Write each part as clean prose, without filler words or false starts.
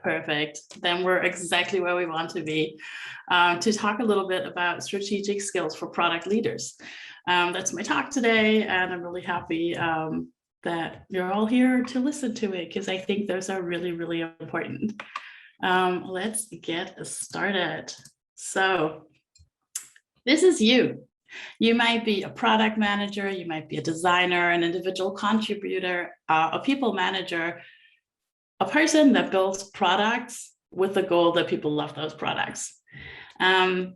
Perfect. Then we're exactly where we want to be, to talk a little bit about strategic skills for product leaders. That's my talk today, and I'm really happy that you're all here to listen to it, because I think those are really, really important. Let's get started. So this is you. You might be a product manager, you might be a designer, an individual contributor, a people manager, a person that builds products with the goal that people love those products. And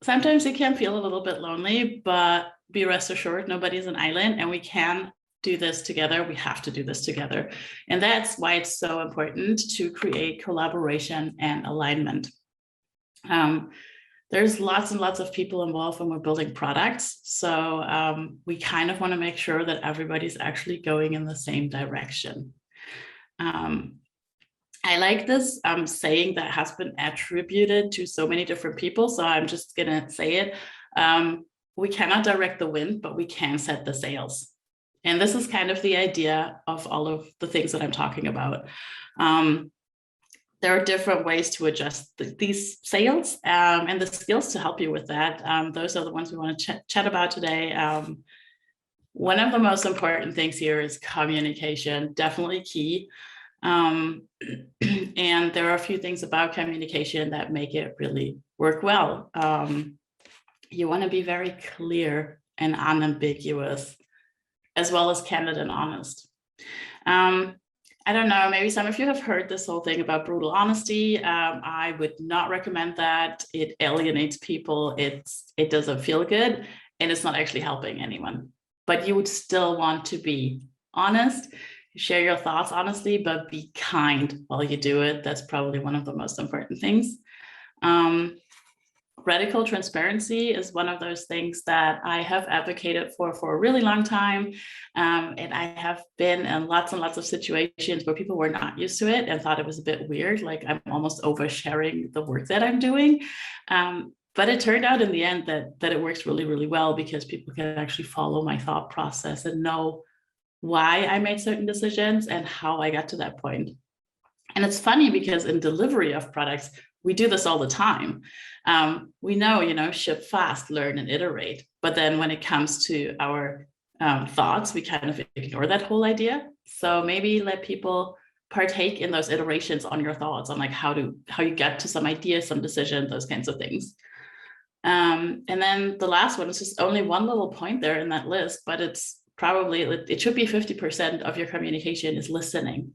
sometimes it can feel a little bit lonely, but be rest assured, nobody's an island, and we can do this together. We have to do this together. And that's why it's so important to create collaboration and alignment. There's lots and lots of people involved when we're building products. So we kind of want to make sure that everybody's actually going in the same direction. I like this saying that has been attributed to so many different people. So I'm just going to say it. We cannot direct the wind, but we can set the sails. And this is kind of the idea of all of the things that I'm talking about. There are different ways to adjust these sails and the skills to help you with that. Those are the ones we want to chat about today. One of the most important things here is communication, definitely key. And there are a few things about communication that make it really work well. You want to be very clear and unambiguous, as well as candid and honest. I don't know, maybe some of you have heard this whole thing about brutal honesty. I would not recommend that. It alienates people. It doesn't feel good, and it's not actually helping anyone. But you would still want to be honest, share your thoughts honestly, but be kind while you do it. That's probably one of the most important things. Radical transparency is one of those things that I have advocated for a really long time. And I have been in lots and lots of situations where people were not used to it and thought it was a bit weird, like I'm almost oversharing the work that I'm doing. But it turned out in the end that it works really, really well, because people can actually follow my thought process and know why I made certain decisions and how I got to that point. And it's funny because in delivery of products, we do this all the time. We know, ship fast, learn and iterate. But then when it comes to our thoughts, we kind of ignore that whole idea. So maybe let people partake in those iterations on your thoughts, on like how you get to some ideas, some decisions, those kinds of things. And then the last one is just only one little point there in that list, but it's probably, it should be 50% of your communication is listening.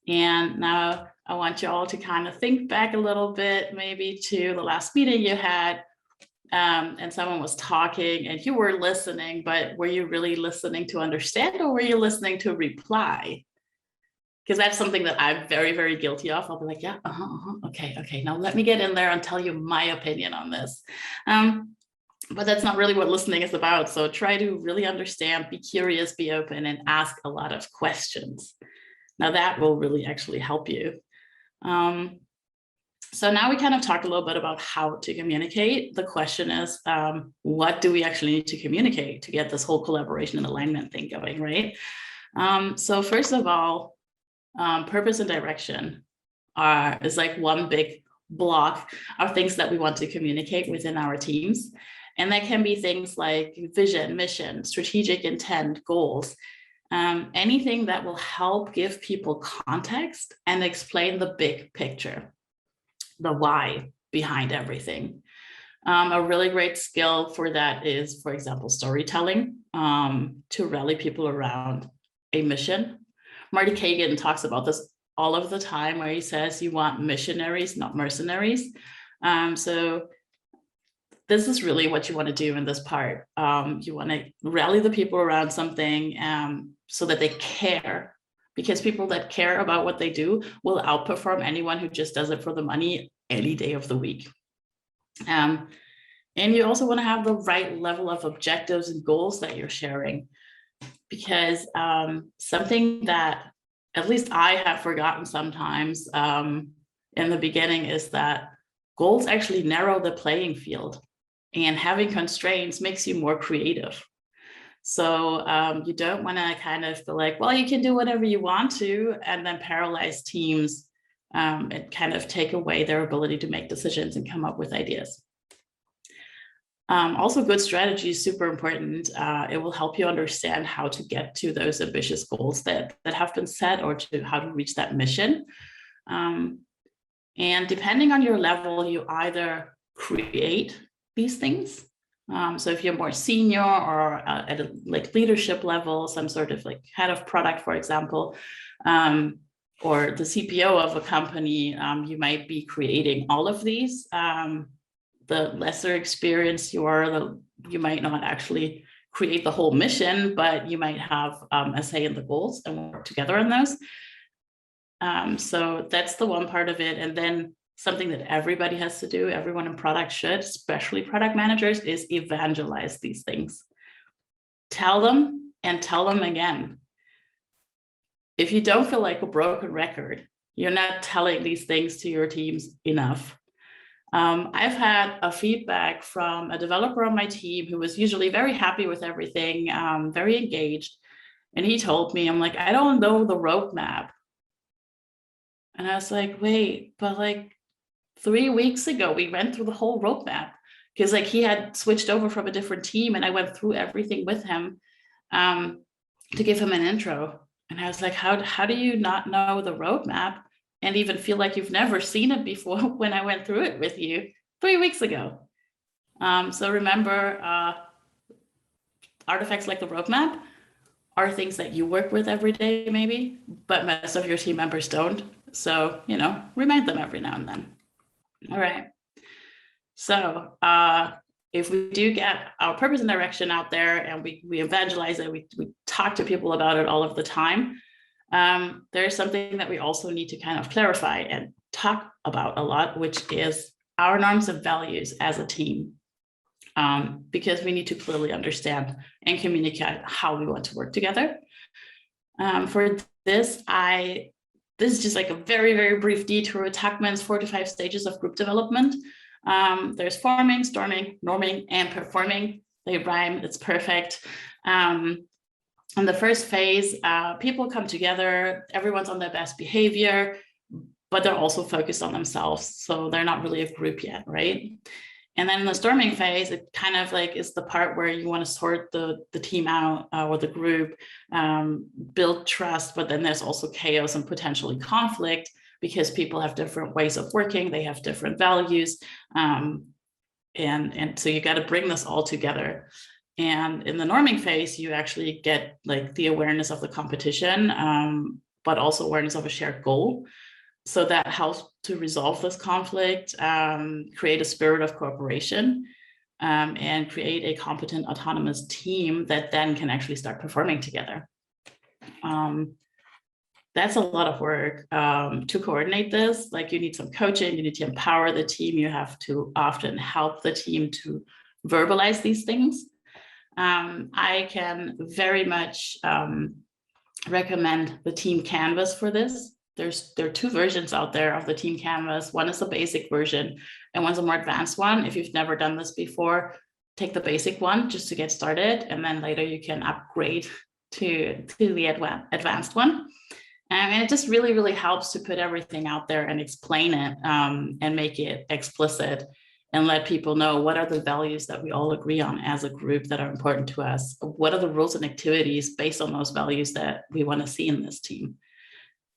And now I want you all to kind of think back a little bit, maybe to the last meeting you had, and someone was talking and you were listening, but were you really listening to understand, or were you listening to reply? Because that's something that I'm very, very guilty of. I'll be like, yeah, okay, now let me get in there and tell you my opinion on this. But that's not really what listening is about. So try to really understand, be curious, be open, and ask a lot of questions. Now that will really actually help you. So now we kind of talked a little bit about how to communicate. The question is, what do we actually need to communicate to get this whole collaboration and alignment thing going, right? So first of all, purpose and direction is like one big block of things that we want to communicate within our teams. And that can be things like vision, mission, strategic intent, goals, anything that will help give people context and explain the big picture, the why behind everything. A really great skill for that is, for example, storytelling, to rally people around a mission. Marty Kagan talks about this all of the time, where he says you want missionaries, not mercenaries. So this is really what you want to do in this part. You want to rally the people around something so that they care, because people that care about what they do will outperform anyone who just does it for the money any day of the week. And you also want to have the right level of objectives and goals that you're sharing, because something that at least I have forgotten sometimes in the beginning is that goals actually narrow the playing field, and having constraints makes you more creative. So you don't want to kind of feel like, well, you can do whatever you want to, and then paralyze teams and kind of take away their ability to make decisions and come up with ideas. Also, good strategy is super important. It will help you understand how to get to those ambitious goals that have been set, or to how to reach that mission. And depending on your level, you either create these things. So if you're more senior or at a like leadership level, some sort of like head of product, for example, or the CPO of a company, you might be creating all of these. The lesser experienced you are, you might not actually create the whole mission, but you might have a say in the goals and work together on those. So that's the one part of it. And then something that everybody has to do, everyone in product should, especially product managers, is evangelize these things. Tell them and tell them again. If you don't feel like a broken record, you're not telling these things to your teams enough. I've had a feedback from a developer on my team who was usually very happy with everything, very engaged. And he told me, I'm like, I don't know the roadmap. And I was like, wait, but like 3 weeks ago, we went through the whole roadmap, because like he had switched over from a different team, and I went through everything with him to give him an intro. And I was like, how do you not know the roadmap and even feel like you've never seen it before when I went through it with you 3 weeks ago? So remember, artifacts like the roadmap are things that you work with every day, maybe, but most of your team members don't. So, remind them every now and then. All right. So if we do get our purpose and direction out there, and we evangelize it, we talk to people about it all of the time, there's something that we also need to kind of clarify and talk about a lot, which is our norms and values as a team. Because we need to clearly understand and communicate how we want to work together. For this, this is just like a very, very brief detour with Tuckman's 4 to 5 stages of group development. There's forming, storming, norming, and performing. They rhyme, it's perfect. In the first phase, people come together, everyone's on their best behavior, but they're also focused on themselves. So they're not really a group yet, right? And then in the storming phase, it kind of like is the part where you want to sort the team out, or the group, build trust, but then there's also chaos and potentially conflict, because people have different ways of working, they have different values, and so you got to bring this all together. And in the norming phase, you actually get like the awareness of the competition, but also awareness of a shared goal. So that helps to resolve this conflict, create a spirit of cooperation, and create a competent, autonomous team that then can actually start performing together. That's a lot of work to coordinate this. Like, you need some coaching, you need to empower the team, you have to often help the team to verbalize these things. I can very much recommend the team canvas for this. There are 2 versions out there of the team canvas. One is the basic version and one's a more advanced one. If you've never done this before, take the basic one just to get started, and then later you can upgrade to the advanced one. And it just really, really helps to put everything out there and explain it, and make it explicit, and let people know what are the values that we all agree on as a group that are important to us. What are the rules and activities based on those values that we want to see in this team?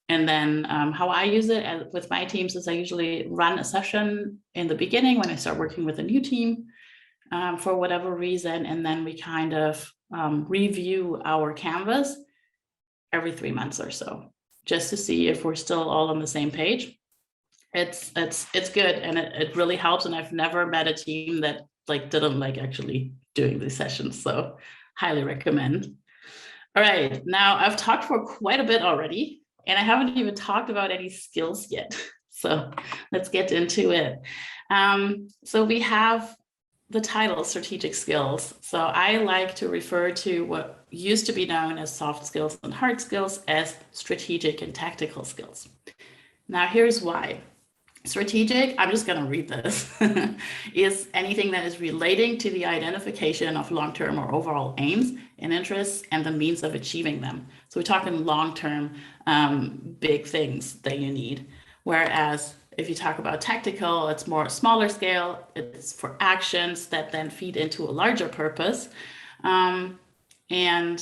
And then how I use it with my teams is I usually run a session in the beginning when I start working with a new team, for whatever reason. And then we kind of review our canvas every 3 months or so, just to see if we're still all on the same page. It's good, and it really helps. And I've never met a team that didn't like actually doing these sessions. So highly recommend. All right, now I've talked for quite a bit already, and I haven't even talked about any skills yet. So let's get into it. So we have the title strategic skills. So I like to refer to what used to be known as soft skills and hard skills as strategic and tactical skills. Now here's why. Strategic, I'm just going to read this, is anything that is relating to the identification of long-term or overall aims and interests and the means of achieving them. So we're talking long-term big things that you need. Whereas if you talk about tactical, it's more smaller scale. It's for actions that then feed into a larger purpose. Um, and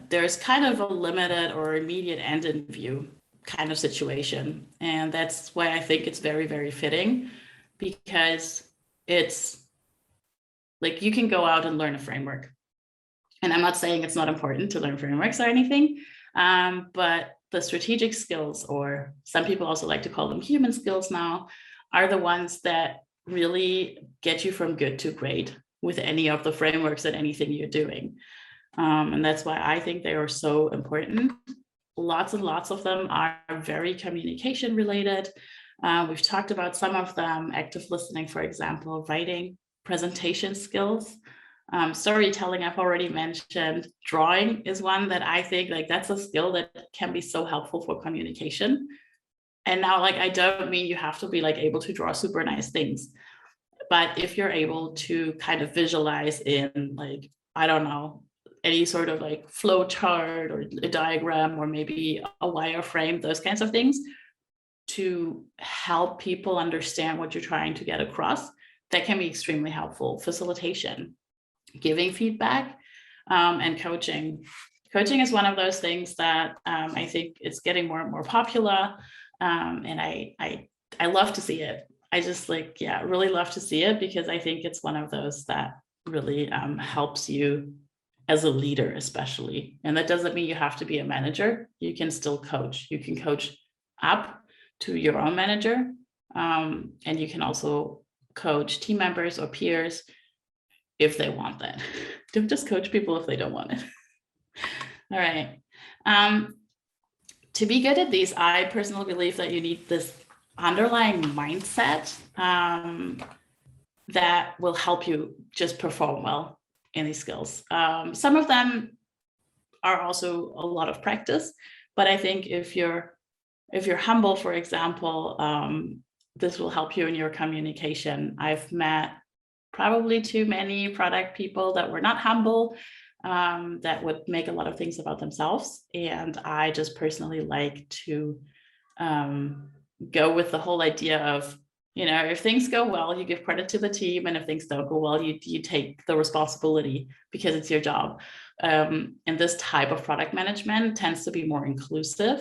there's kind of a limited or immediate end in view kind of situation. And that's why I think it's very, very fitting, because it's like you can go out and learn a framework. And I'm not saying it's not important to learn frameworks or anything, but the strategic skills, or some people also like to call them human skills now, are the ones that really get you from good to great with any of the frameworks and anything you're doing. And that's why I think they are so important. Lots and lots of them are very communication related. We've talked about some of them: active listening, for example, writing, presentation skills, storytelling, I've already mentioned. Drawing is one that I think like that's a skill that can be so helpful for communication. And now, like, I don't mean you have to be like able to draw super nice things, but if you're able to kind of visualize in, like, I don't know, any sort of like flow chart or a diagram or maybe a wireframe, those kinds of things, to help people understand what you're trying to get across, that can be extremely helpful. Facilitation, giving feedback, and coaching. Coaching is one of those things that I think it's getting more and more popular, and I love to see it. I just like, yeah, really love to see it, because I think it's one of those that really helps you as a leader, especially. And that doesn't mean you have to be a manager. You can still coach. You can coach up to your own manager, and you can also coach team members or peers if they want that. Don't just coach people if they don't want it. All right. To be good at these, I personally believe that you need this underlying mindset that will help you just perform well in these skills. Some of them are also a lot of practice, but I think if you're humble, for example, this will help you in your communication. I've met probably too many product people that were not humble, that would make a lot of things about themselves. And I just personally like to go with the whole idea of, you know, if things go well, you give credit to the team. And if things don't go well, you take the responsibility, because it's your job. And this type of product management tends to be more inclusive,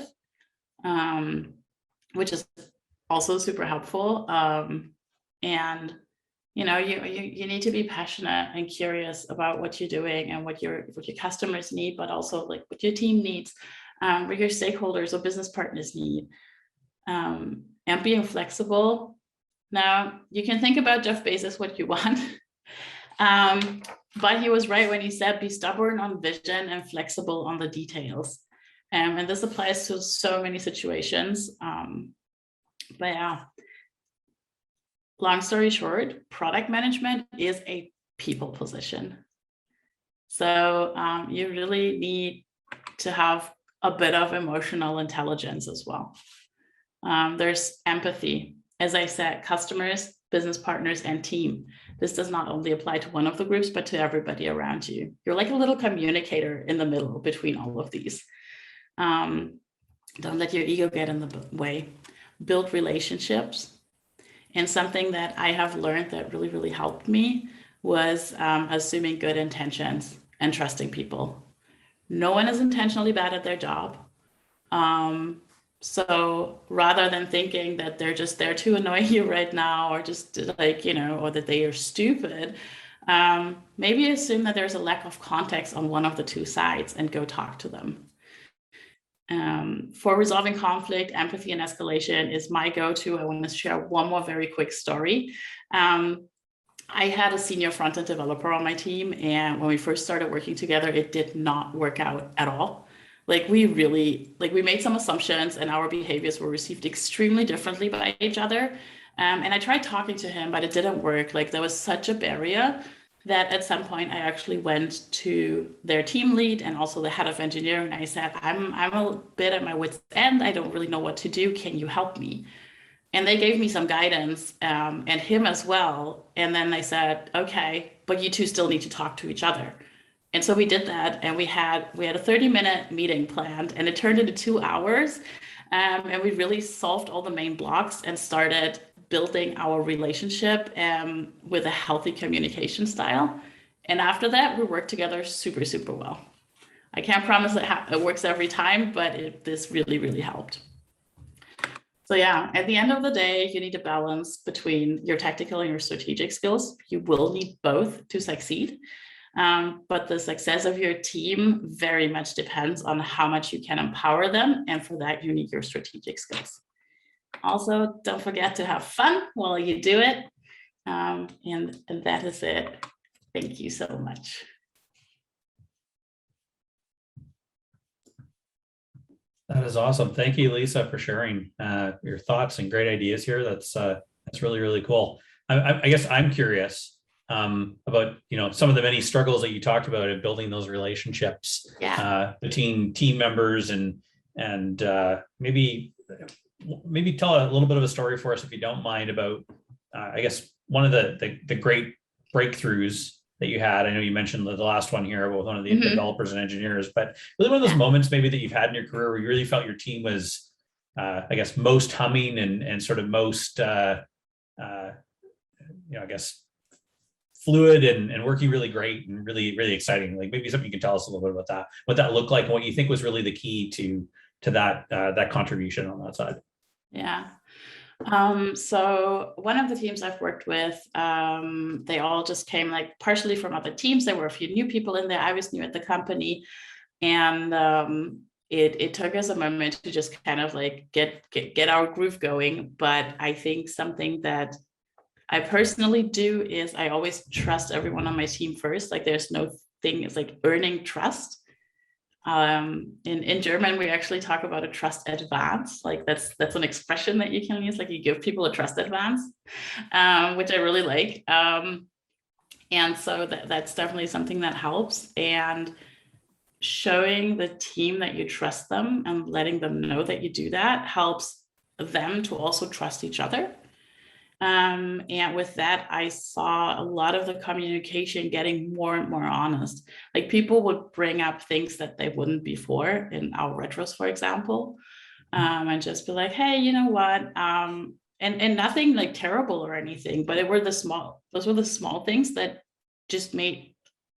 which is also super helpful. And you know, you need to be passionate and curious about what you're doing and what your customers need, but also like what your team needs, what your stakeholders or business partners need, and being flexible. Now, you can think about Jeff Bezos what you want, but he was right when he said, be stubborn on vision and flexible on the details. And this applies to so many situations. But yeah, long story short, product management is a people position. So you really need to have a bit of emotional intelligence as well. There's empathy. As I said, customers, business partners, and team. This does not only apply to one of the groups, but to everybody around you. You're like a little communicator in the middle between all of these. Don't let your ego get in the way. Build relationships. And something that I have learned that really, really helped me was assuming good intentions and trusting people. No one is intentionally bad at their job. So rather than thinking that they're just there to annoy you right now, or just like, you know, or that they are stupid, maybe assume that there's a lack of context on one of the two sides and go talk to them. For resolving conflict, empathy and escalation is my go-to. I want to share one more very quick story. I had a senior front-end developer on my team, and when we first started working together, it did not work out at all. Like we made some assumptions, and our behaviors were received extremely differently by each other. And I tried talking to him, but it didn't work. Like there was such a barrier that at some point I actually went to their team lead and also the head of engineering. And I said, I'm a bit at my wit's end. I don't really know what to do. Can you help me? And they gave me some guidance, and him as well. And then they said, okay, but you two still need to talk to each other. And so we did that, and we had a 30-minute meeting planned, and it turned into 2 hours. And we really solved all the main blocks and started building our relationship with a healthy communication style. And after that, we worked together super, super well. I can't promise it works every time, but this really, really helped. So yeah, at the end of the day, you need a balance between your tactical and your strategic skills. You will need both to succeed. But the success of your team very much depends on how much you can empower them. And for that, you need your strategic skills. Also, don't forget to have fun while you do it. And that is it. Thank you so much. That is awesome. Thank you, Lisa, for sharing your thoughts and great ideas here. That's really, really cool. I guess I'm curious about some of the many struggles that you talked about in building those relationships between team members and maybe tell a little bit of a story for us, if you don't mind, about I guess one of the great breakthroughs that you had. I know you mentioned the last one here about one of the developers and engineers, but really one of those moments maybe that you've had in your career where you really felt your team was, I guess, most humming and sort of most, I guess, fluid and working really great and really, really exciting. Like maybe something you can tell us a little bit about that, what that looked like and what you think was really the key to that contribution on that side. Yeah. So one of the teams I've worked with, they all just came like partially from other teams. There were a few new people in there. I was new at the company, and it took us a moment to just kind of like get our groove going. But I think something that I personally do is I always trust everyone on my team first. Like there's no thing, it's like earning trust. In German, we actually talk about a trust advance. Like that's an expression that you can use. Like you give people a trust advance, which I really like. And so that's definitely something that helps. And showing the team that you trust them and letting them know that you do that helps them to also trust each other. And with that, I saw a lot of the communication getting more and more honest. Like people would bring up things that they wouldn't before in our retros, for example, and just be like, hey, you know what? And nothing like terrible or anything, but those were the small things that just made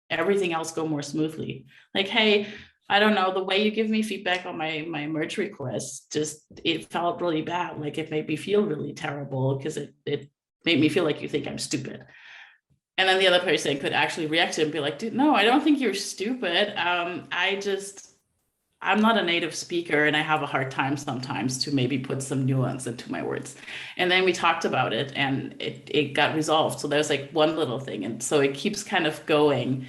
everything else go more smoothly. Like, hey, I don't know, the way you give me feedback on my merge requests, just it felt really bad. Like it made me feel really terrible because it made me feel like you think I'm stupid. And then the other person could actually react to it and be like, dude, no, I don't think you're stupid. I'm not a native speaker and I have a hard time sometimes to maybe put some nuance into my words. And then we talked about it and it got resolved. So there's like one little thing. And so it keeps kind of going.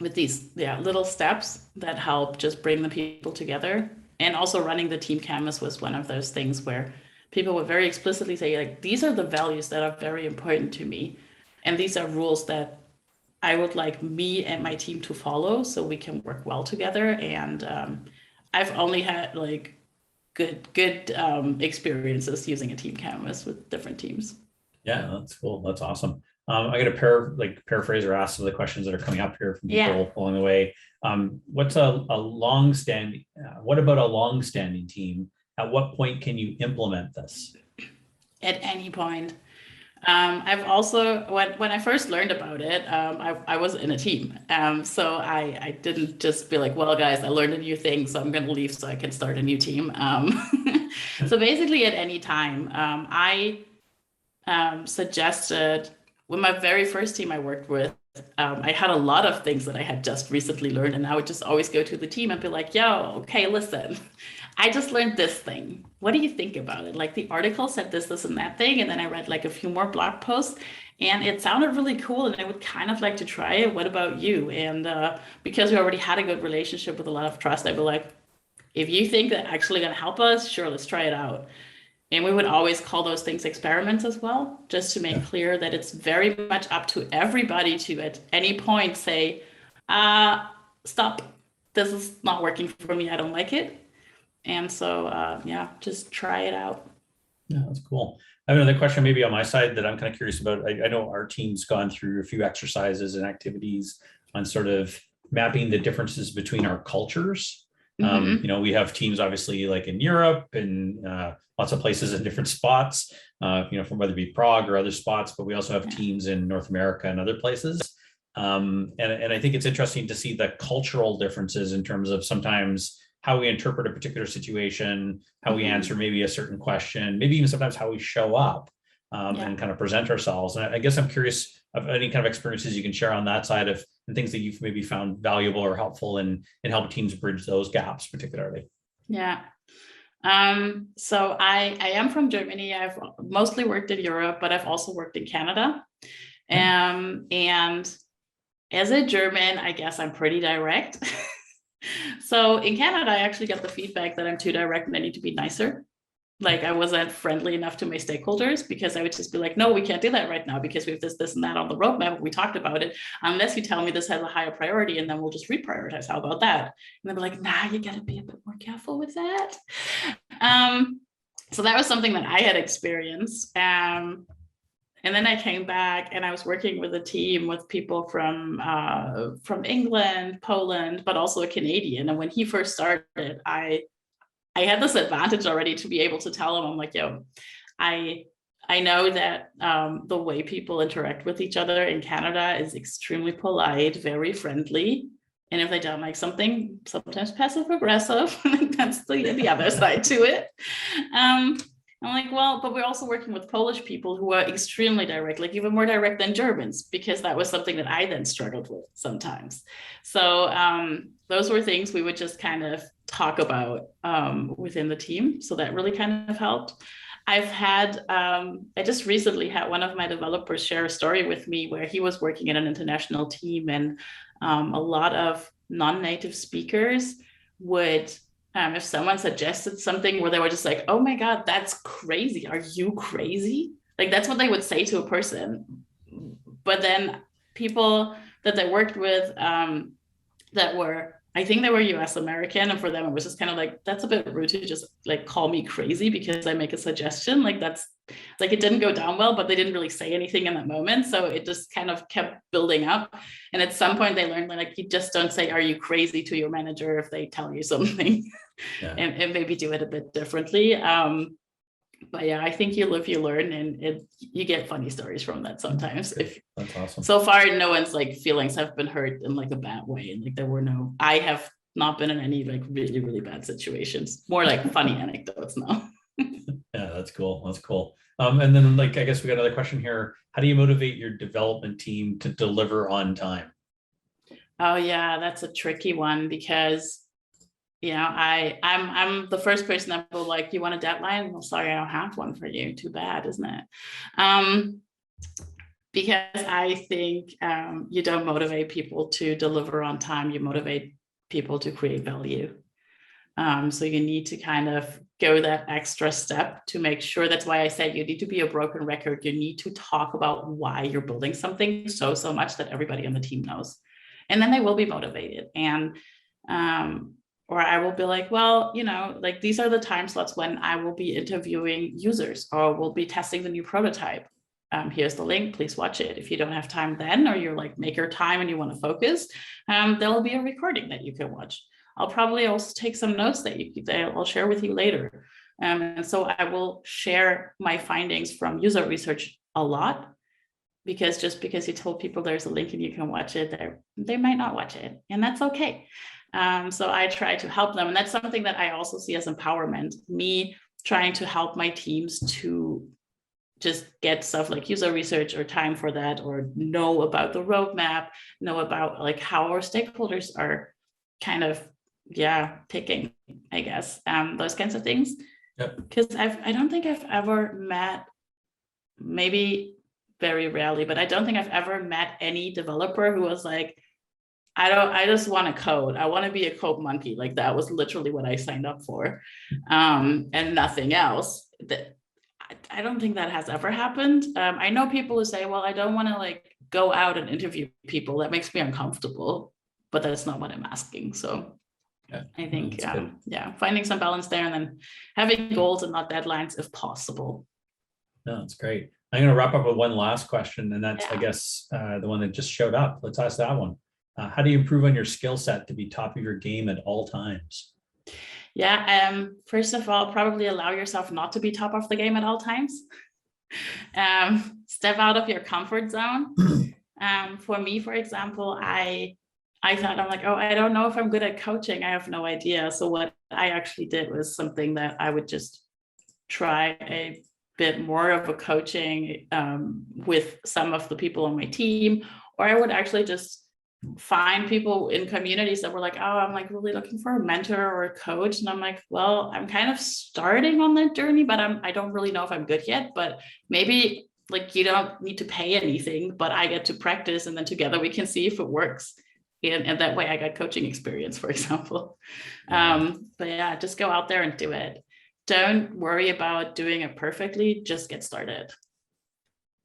With these little steps that help just bring the people together. And also running the team canvas was one of those things where people would very explicitly say, like, these are the values that are very important to me. And these are rules that I would like me and my team to follow so we can work well together. And I've only had like good experiences using a team canvas with different teams. Yeah, that's cool. That's awesome. I got to paraphrase or ask some of the questions that are coming up here from people along the way. What's a long-standing? What about a long-standing team? At what point can you implement this? At any point. I've also, when I first learned about it, I was in a team. So I didn't just be like, well, guys, I learned a new thing, so I'm going to leave so I can start a new team. So basically at any time, I suggested, with my very first team I worked with, I had a lot of things that I had just recently learned, and I would just always go to the team and be like, yo, okay, listen, I just learned this thing. What do you think about it? Like the article said this, and that thing, and then I read like a few more blog posts, and it sounded really cool, and I would kind of like to try it. What about you? And because we already had a good relationship with a lot of trust, I'd be like, if you think that actually going to help us, sure, let's try it out. And we would always call those things experiments as well, just to make clear that it's very much up to everybody to at any point say, stop, this is not working for me, I don't like it. And so, just try it out. Yeah, that's cool. I have another question maybe on my side that I'm kind of curious about. I know our team's gone through a few exercises and activities on sort of mapping the differences between our cultures. Hmm. We have teams obviously like in Europe and lots of places in different spots, from whether it be Prague or other spots, but we also have Yeah. teams in North America and other places. And I think it's interesting to see the cultural differences in terms of sometimes how we interpret a particular situation, how we answer Hmm. maybe a certain question, maybe even sometimes how we show up Yeah. and kind of present ourselves. And I guess I'm curious of any kind of experiences you can share on that side of and things that you've maybe found valuable or helpful in helping teams bridge those gaps, particularly. Yeah. So I am from Germany. I've mostly worked in Europe, but I've also worked in Canada. Yeah. And as a German, I guess I'm pretty direct. So in Canada, I actually got the feedback that I'm too direct and I need to be nicer. Like I wasn't friendly enough to my stakeholders because I would just be like, no, we can't do that right now because we have this, and that on the roadmap. We talked about it. Unless you tell me this has a higher priority and then we'll just reprioritize. How about that? And they'd be like, nah, you got to be a bit more careful with that. Um, so that was something that I had experienced. And then I came back and I was working with a team with people from England, Poland, but also a Canadian. And when he first started, I had this advantage already to be able to tell him, I'm like, yo, I I know that the way people interact with each other in Canada is extremely polite, very friendly. And if they don't like something, sometimes passive aggressive. That's the other side to it. Um, I'm like, well, but we're also working with Polish people who are extremely direct, like even more direct than Germans, because that was something that I then struggled with sometimes. So those were things we would just kind of talk about within the team. So that really kind of helped. I just recently had one of my developers share a story with me where he was working in an international team, and a lot of non-native speakers would, if someone suggested something where they were just like, oh my God, that's crazy. Are you crazy? Like that's what they would say to a person. But then people that they worked with that were, I think they were US American, and for them it was just kind of like, that's a bit rude to just like call me crazy because I make a suggestion. Like that's like, it didn't go down well, but they didn't really say anything in that moment, so it just kind of kept building up. And at some point they learned that like you just don't say are you crazy to your manager if they tell you something. Yeah. And maybe do it a bit differently. But yeah, I think you live, you learn, and you get funny stories from that sometimes. If That's awesome. so far no one's like feelings have been hurt in like a bad way, and like I have not been in any like really really bad situations, more like funny anecdotes now. Yeah, that's cool. That's cool. And then like I guess we got another question here. How do you motivate your development team to deliver on time? Oh yeah, that's a tricky one because I'm the first person that will like, you want a deadline? Well, sorry, I don't have one for you. Too bad, isn't it? Um, because I think you don't motivate people to deliver on time. You motivate people to create value. So you need to kind of go that extra step to make sure. That's why I said you need to be a broken record. You need to talk about why you're building something so much that everybody on the team knows, and then they will be motivated. And or I will be like, well, like these are the time slots when I will be interviewing users or we'll be testing the new prototype. Here's the link, please watch it. If you don't have time then, or you're like make your time and you want to focus, there'll be a recording that you can watch. I'll probably also take some notes that I'll share with you later. And so I will share my findings from user research a lot, because just because you told people there's a link and you can watch it, they might not watch it, and that's okay. So I try to help them. And that's something that I also see as empowerment, me trying to help my teams to just get stuff like user research or time for that, or know about the roadmap, know about like how our stakeholders are kind of, picking, I guess, those kinds of things. Yep. Because I don't think I've ever met, maybe very rarely, but I don't think I've ever met any developer who was like, I just want to code. I want to be a code monkey. Like that was literally what I signed up for. And nothing else. I don't think that has ever happened. I know people who say, well, I don't want to like go out and interview people. That makes me uncomfortable, but that's not what I'm asking. So Yeah, I think, that's good. yeah, finding some balance there, and then having goals and not deadlines if possible. No, that's great. I'm going to wrap up with one last question, and that's, I Yeah. guess, the one that just showed up. Let's ask that one. How do you improve on your skill set to be top of your game at all times? Yeah. First of all, probably allow yourself not to be top of the game at all times. Step out of your comfort zone. For me, for example, I thought, I'm like, oh, I don't know if I'm good at coaching. I have no idea. So what I actually did was something that I would just try a bit more of a coaching with some of the people on my team, or I would actually just find people in communities that were like, oh, I'm like really looking for a mentor or a coach. And I'm like, well, I'm kind of starting on that journey, but I don't really know if I'm good yet, but maybe like you don't need to pay anything, but I get to practice, and then together we can see if it works. And that way I got coaching experience, for example. But yeah, just go out there and do it. Don't worry about doing it perfectly, just get started.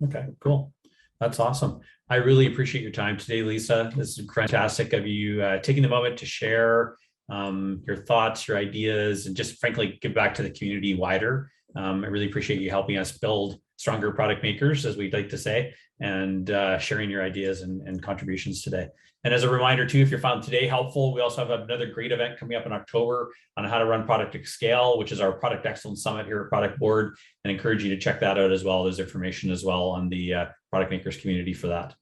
Okay, cool. That's awesome. I really appreciate your time today, Lisa. This is fantastic of you taking the moment to share your thoughts, your ideas, and just frankly give back to the community wider. I really appreciate you helping us build stronger product makers, as we'd like to say, and sharing your ideas and contributions today. And as a reminder too, if you found today helpful, we also have another great event coming up in October on how to run product at scale, which is our Product Excellence Summit here at Product Board, and encourage you to check that out as well. There's information as well on the product makers community for that.